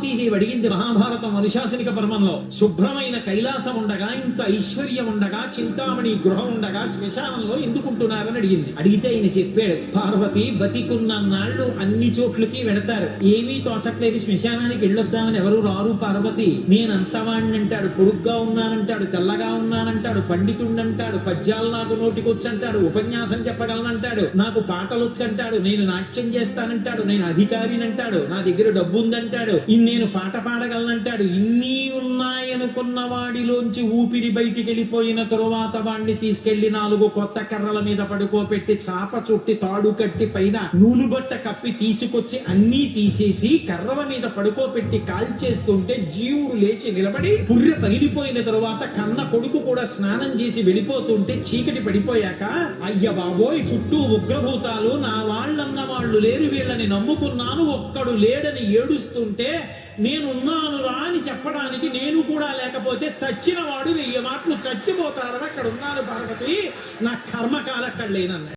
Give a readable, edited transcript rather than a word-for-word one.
పార్వతీదేవి అడిగింది మహాభారతం అనుశాసనిక పర్వంలో, శుభ్రమైన కైలాసం ఉండగా, ఇంత ఐశ్వర్యం ఉండగా, చింతామణి గృహం ఉండగా శ్మశానంలో ఎందుకుంటున్నారని అడిగింది. అడిగితే ఆయన చెప్పాడు, పార్వతి బతికున్న నాళ్ళు అన్ని చోట్లకి వెడతారు, ఏమీ తోచట్లేదు, శ్మశానానికి వెళ్ళొద్దామని ఎవరు రారు పార్వతి. నేనంతవాణ్ణి అంటాడు, పొడుగ్గా ఉన్నానంటాడు, తెల్లగా ఉన్నానంటాడు, పండితుండంటాడు, పద్యాలు నాకు నోటికొచ్చంటాడు, ఉపన్యాసం చెప్పగలనంటాడు, నాకు పాటలు వచ్చంటాడు, నేను నాట్యం చేస్తానంటాడు, నేను అధికారినంటాడు, నా దగ్గర డబ్బు ఉందంటాడు, నేను పాట పాడగలనంటాడు. ఇన్ని ఉన్నాయనుకున్న వాడిలోంచి ఊపిరి బయటికి వెళ్ళిపోయిన తరువాత వాడిని తీసుకెళ్లి 4 కొత్త కర్రల మీద పడుకోపెట్టి చాప చుట్టి తాడు కట్టి పైన నూలు బట్ట కప్పి తీసుకొచ్చి అన్నీ తీసేసి కర్రల మీద పడుకోపెట్టి కాల్చేస్తుంటే జీవుడు లేచి నిలబడి పుర్రె పగిలిపోయిన తరువాత కన్న కొడుకు కూడా స్నానం చేసి వెళ్ళిపోతుంటే చీకటి పడిపోయాక, అయ్య బాబోయ్ చుట్టూ ఉగ్రభూతాలు, నా వాళ్ళన్న వాళ్ళు లేరు, వీళ్ళని నమ్ముకున్నాను, ఒక్కడు లేడని ఏడుస్తుంటే నేనున్నాను రా అని చెప్పడానికి నేను కూడా లేకపోతే చచ్చిన వాడు 1000 మాటలు చచ్చిపోతాడని అక్కడ ఉన్నాను పార్వతి, నా కర్మకాలక్కడ లేనన్నాడు.